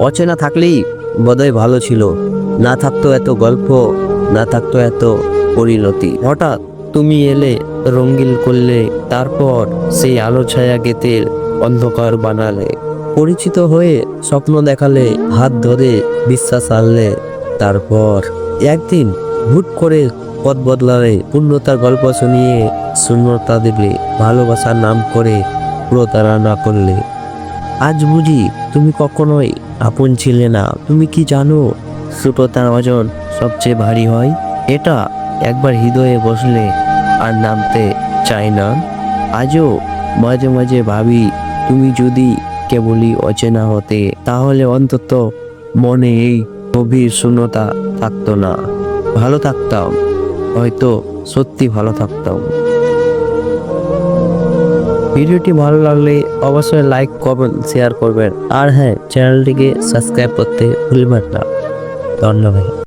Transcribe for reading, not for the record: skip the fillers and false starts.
অচেনা থাকলেই বোধহয় ভালো ছিল, না থাকতো এত গল্প, না থাকতো এত পরিণতি। হঠাৎ তুমি এলে, রঙিন করলে, তারপর সেই আলো ছায়া গেতের অন্ধকার বানালে। পরিচিত হয়ে স্বপ্ন দেখালে, হাত ধরে বিশ্বাস আনলে, তারপর একদিন হুট করে পথ বদলালে, পূর্ণতার গল্প শুনিয়ে শূন্যতা দিলে, ভালোবাসার নাম করে প্রতারণা করলে। আজ বুঝি তুমি কখনোই আপন ছিলে না। তুমি কি জানো, ছোটতার ওজন সবচেয়ে ভারী হয়? এটা একবার হৃদয়ে বসলে আর নামতে চায় না। আজও মাঝে মাঝে ভাবি, তুমি যদি কেবলই অচেনা হতে, তাহলে অন্তত মনে এই গভীর শূন্যতা থাকতো না। ভালো থাকতাম, হয়তো সত্যি ভালো থাকতাম। ভিডিওটি ভালো লাগলে অবশ্যই লাইক করবেন, শেয়ার করবেন, আর হ্যাঁ, চ্যানেলটিকে সাবস্ক্রাইব করতে ভুলবেন না। ধন্যবাদ।